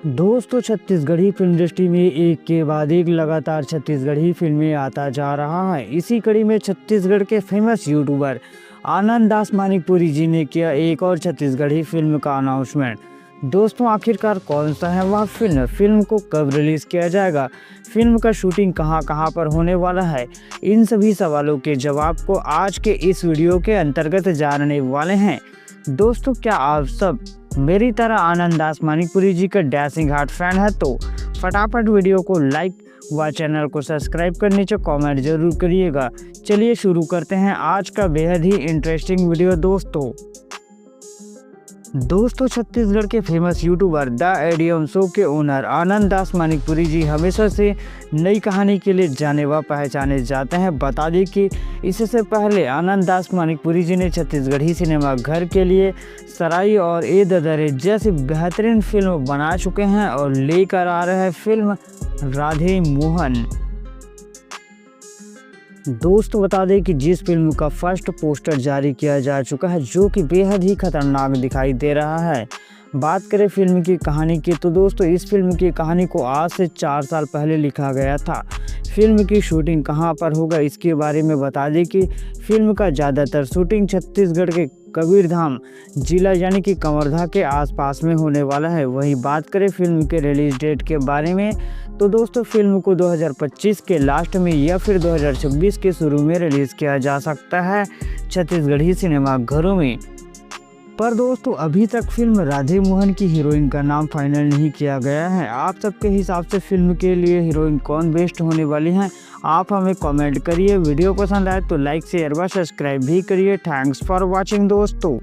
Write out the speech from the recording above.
दोस्तों Chhattisgarhi film industry में एक के बाद एक लगातार छत्तीसगढ़ी फिल्में आता जा रहा है। इसी कड़ी में छत्तीसगढ़ के फेमस यूट्यूबर आनंद दास मानिकपुरी जी ने किया एक और छत्तीसगढ़ी फिल्म का अनाउंसमेंट। दोस्तों आखिरकार कौन सा है वह फिल्म को कब रिलीज किया जाएगा, फिल्म का शूटिंग कहां पर होने वाला है, इन सभी सवालों के जवाब को आज के इस वीडियो के अंतर्गत जानने वाले हैं। दोस्तों क्या आप सब मेरी तरह आनंद दास मानिकपुरी जी का डैशिंग हार्ट फैन है तो फटाफट वीडियो को लाइक व चैनल को सब्सक्राइब कर नीचे कमेंट जरूर करिएगा। चलिए शुरू करते हैं आज का बेहद ही इंटरेस्टिंग वीडियो। दोस्तों छत्तीसगढ़ के famous YouTuber the idiom show के ओनर आनंद दास मानिकपुरी जी हमेशा से नई कहानी के लिए जाने व पहचाने जाते हैं। बता दें कि इससे पहले आनंद दास मानिकपुरी जी ने छत्तीसगढ़ी सिनेमा घर के लिए सराई और ए ददरे जैसी बेहतरीन फिल्म बना चुके हैं और लेकर आ रहे हैं फिल्म राधे मोहन। दोस्तों बता दें कि जिस फिल्म का फर्स्ट पोस्टर जारी किया जा चुका है जो कि बेहद ही खतरनाक दिखाई दे रहा है। बात करें फिल्म की कहानी की तो दोस्तों इस फिल्म की कहानी को आज से 4 साल पहले लिखा गया था। फिल्म की शूटिंग कहां पर होगा इसके बारे में बता दें कि फिल्म का ज़्यादातर शूटिंग छत्तीसगढ़ के कबीरधाम जिला यानी कि कवर्धा के आसपास में होने वाला है। वहीं बात करें फिल्म के रिलीज डेट के बारे में तो दोस्तों फिल्म को 2025 के लास्ट में या फिर 2026 के शुरू में रिलीज़ किया जा सकता है छत्तीसगढ़ी सिनेमा घरों में। पर दोस्तों अभी तक फिल्म राधे मोहन की हीरोइन का नाम फाइनल नहीं किया गया है। आप सबके हिसाब से फिल्म के लिए हीरोइन कौन बेस्ट होने वाली है आप हमें कमेंट करिए। वीडियो पसंद आए तो लाइक शेयर व सब्सक्राइब भी करिए। थैंक्स फॉर वॉचिंग दोस्तों।